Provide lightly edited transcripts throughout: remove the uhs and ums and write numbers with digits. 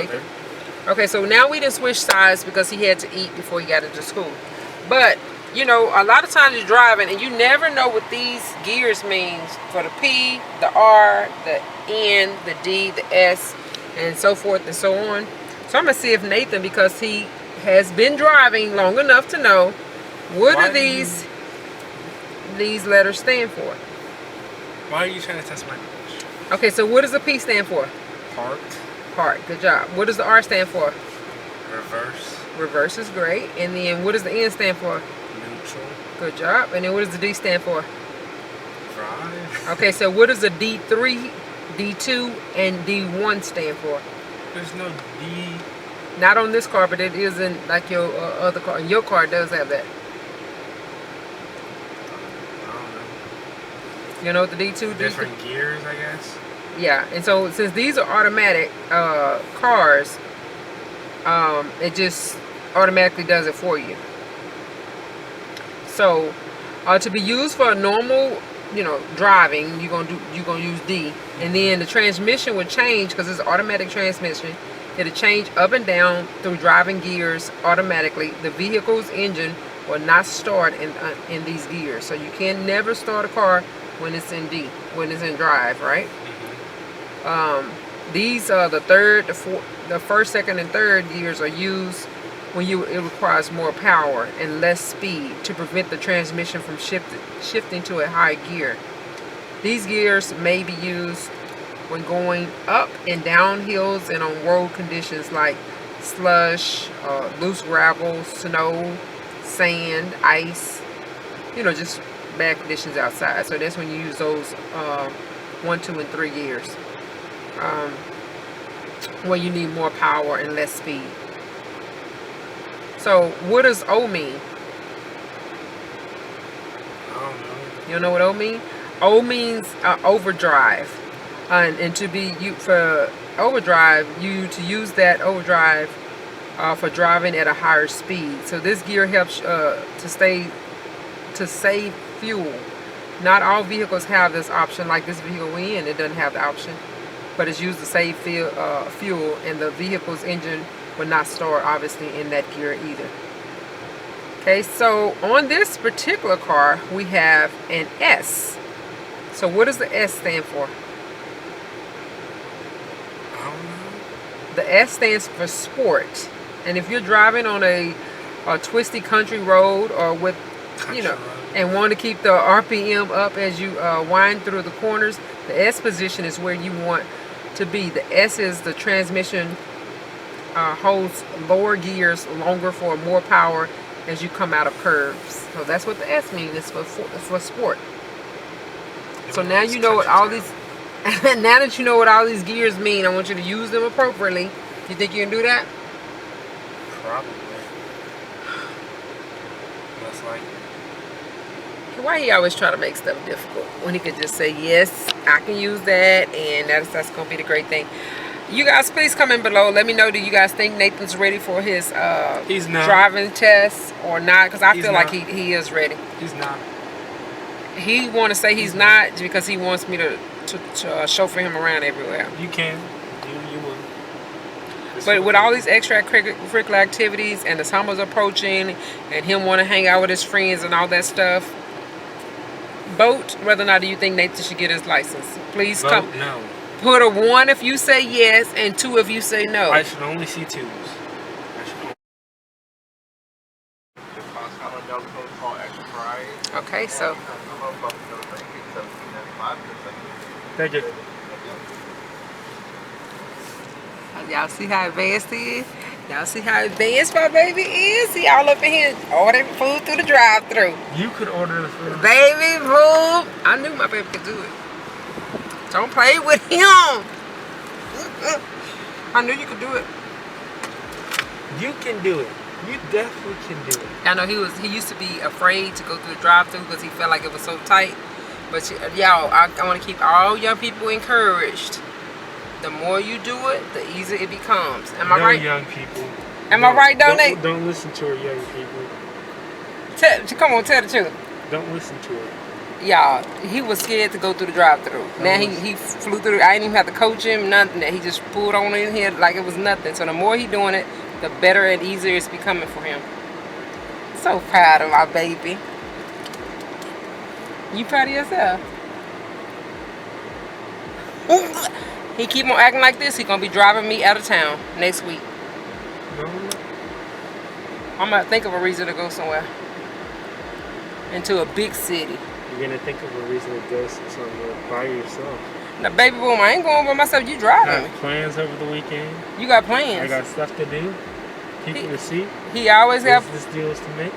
Nathan. Okay, so now we didn't switch sides because he had to eat before he got into school. But, you know, a lot of times you're driving and you never know what these gears means for the P, the R, the N, the D, the S, and so forth and so on. So I'm going to see if Nathan, because he has been driving long enough to know, what do these letters stand for? Why are you trying to test my knowledge? Okay, so what does the P stand for? Parked. Park, good job. What does the R stand for? Reverse. Reverse is great. And then what does the N stand for? Neutral. Good job. And then what does the D stand for? Drive. Okay, so what does the D3, D2, and D1 stand for? There's no D. Not on this car, but it is in like your other car. Your car does have that. I don't know. You know what the D2, Different D3? gears, I guess. Yeah, and so since these are automatic cars, it just automatically does it for you. So to be used for a normal, you know, driving, you're gonna use D, and then the transmission would change because it's automatic transmission. It'll change up and down through driving gears automatically. The vehicle's engine will not start in these gears, so you can never start a car when it's in D, when it's in drive, right? These are the first, second, and third gears are used when it requires more power and less speed to prevent the transmission from shifting to a high gear. These gears may be used when going up and down hills and on road conditions like slush, loose gravel, snow, sand, ice, you know, just bad conditions outside. So that's when you use those 1, 2, and 3 gears. Where you need more power and less speed. So what does O mean? I don't know. You don't know what O means? O means overdrive, and to be for overdrive, to use that overdrive for driving at a higher speed. So this gear helps to save fuel. Not all vehicles have this option. Like this vehicle we in, it doesn't have the option. But it's used to save fuel, and the vehicle's engine will not start obviously in that gear either. Okay, so on this particular car we have an S. So what does the S stand for? I don't know. The S stands for sport. And if you're driving on a twisty country road or with, you know, and want to keep the RPM up as you wind through the corners, the S position is where you want to be. The S is the transmission holds lower gears longer for more power as you come out of curves. So that's what the S means. It's for sport. So now you know what all these. Now that you know what all these gears mean, I want you to use them appropriately. You think you can do that? Probably. Most likely. Why he always try to make stuff difficult when he could just say, yes, I can use that, and that's going to be the great thing. You guys, please comment below. Let me know, do you guys think Nathan's ready for his driving test or not? Because I feel like he is ready. He's not. He want to say he's not because he wants me to chauffeur him around everywhere. You can. You will. But with all these extracurricular activities and the summer's approaching and him want to hang out with his friends and all that stuff, vote whether or not do you think Nathan should get his license. Please vote come. No. Put a 1 if you say yes and 2 if you say no. I should only see 2s. Okay, so. Thank you. Y'all see how advanced he is? Y'all see how advanced my baby is? He all up in here ordering food through the drive-thru. You could order the food. Baby food. I knew my baby could do it. Don't play with him. I knew you could do it. You can do it. You definitely can do it. I know he used to be afraid to go through the drive-thru because he felt like it was so tight. But y'all, I want to keep all young people encouraged. The more you do it, the easier it becomes. Am I right? Young people. Am I right, Nate? Don't listen to her, young people. Come on, tell the truth. Don't listen to her. Y'all, he was scared to go through the drive-through. Now he flew through. I didn't even have to coach him, nothing. He just pulled on in here like it was nothing. So the more he doing it, the better and easier it's becoming for him. So proud of my baby. You proud of yourself? He keep on acting like this, he gonna be driving me out of town next week. I'm gonna think of a reason to go somewhere. Into a big city. You're gonna think of a reason to go somewhere by yourself. Now, baby boom, I ain't going by myself. You driving me. Plans over the weekend. You got plans. I got stuff to do. People to see. He always have business deals to make.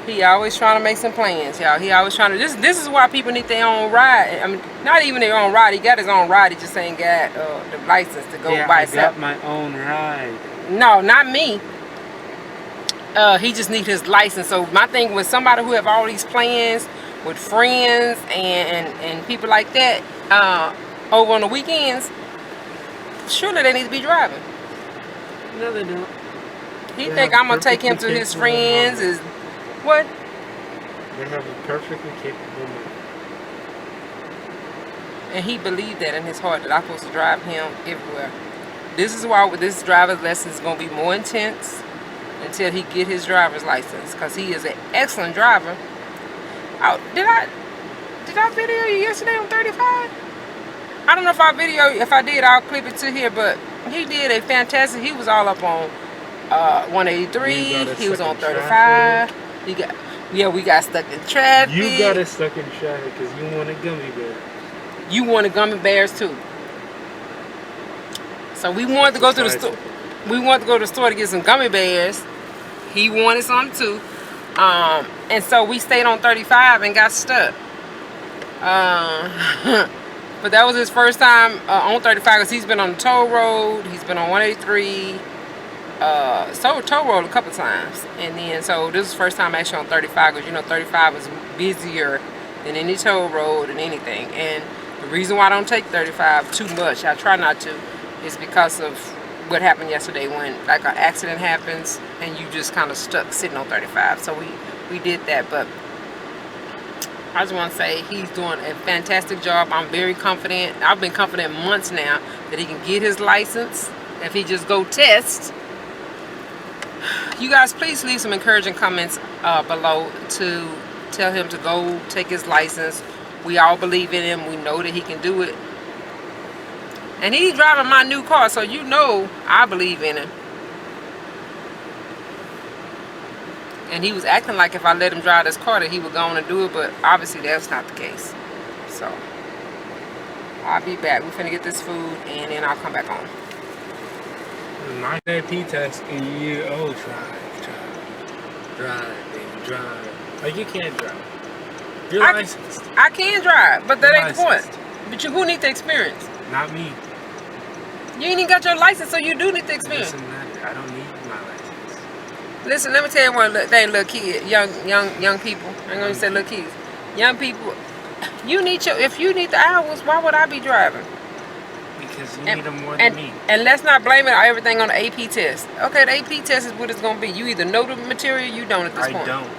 He always trying to make some plans, y'all. He always trying to. This is why people need their own ride. I mean, not even their own ride. He got his own ride. He just ain't got the license to go by himself. I got my own ride. No, not me. He just need his license. So my thing was somebody who have all these plans with friends and people like that over on the weekends. Surely they need to be driving. No, they don't. He think I'm gonna take him to his friends. Is what? They have a perfectly capable man. And he believed that in his heart that I'm supposed to drive him everywhere. This is why this driver's lesson is gonna be more intense until he get his driver's license, because he is an excellent driver. Oh, did I video you yesterday on 35? I don't know if I if I did, I'll clip it to here, but he did a fantastic. He was all up on 183. He was on 35. We got stuck in traffic. You got us stuck in traffic because you wanted gummy bears. You wanted gummy bears too. So we wanted to go to the store. We wanted to go to the store to get some gummy bears. He wanted some too. And so we stayed on 35 and got stuck. But that was his first time on 35 because he's been on the toll road. He's been on 183. Toll road a couple times. And then, so this is the first time actually on 35 because, you know, 35 is busier than any toll road and anything. And the reason why I don't take 35 too much, I try not to, is because of what happened yesterday when like an accident happens and you just kind of stuck sitting on 35. So we did that. But I just want to say he's doing a fantastic job. I'm very confident. I've been confident months now that he can get his license if he just go test. You guys, please leave some encouraging comments below to tell him to go take his license. We all believe in him. We know that he can do it. And he's driving my new car, so you know I believe in him. And he was acting like if I let him drive this car that he would go on and do it, but obviously that's not the case. So I'll be back. We're finna get this food and then I'll come back on. My AP test and you drive. Like you can't drive. You're licensed. I can drive, but that ain't the point. But who needs the experience? Not me. You ain't even got your license, so you do need the experience. Listen, I don't need my license. Listen, let me tell you one thing, little kid, young people. I'm gonna say little kids, young people. If you need the hours, why would I be driving? Because you need them more than me. And let's not blame everything on the AP test. Okay, the AP test is what it's gonna be. You either know the material, or you don't at this point. I don't.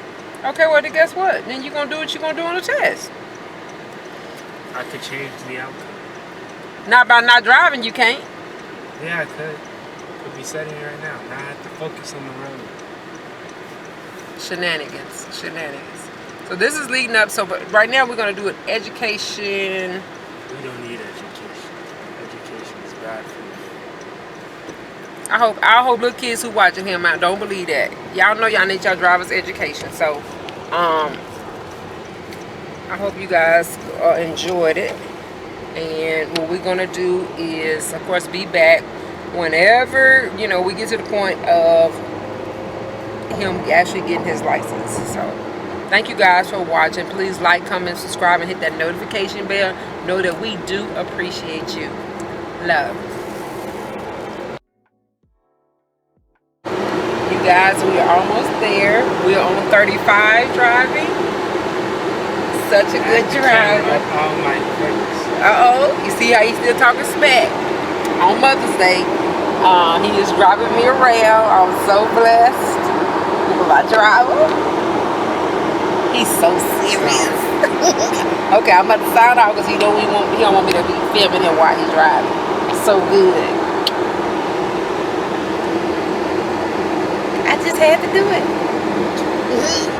Okay, well then guess what? Then you're gonna do what you're gonna do on the test. I could change the outcome. Not by not driving, you can't. Yeah, I could. Could be sitting here right now. Now I have to focus on the road. Shenanigans. So this is leading up. So, but right now we're gonna do an education. We don't need education. Education is bad for you. I hope little kids who watching him out don't believe that. Y'all know y'all need y'all driver's education. So, I hope you guys enjoyed it. And what we're gonna do is, of course, be back whenever we get to the point of him actually getting his license. So, thank you guys for watching. Please like, comment, subscribe, and hit that notification bell. Know that we do appreciate you. Love. You guys, we are almost there. We are on 35 driving. Such a good driver. Oh my goodness. You see how he's still talking smack on Mother's Day. He is driving me around. I'm so blessed with my driver. He's so serious. Okay, I'm about to sign off because he don't want me to be filming him while he's driving. So good. I just had to do it.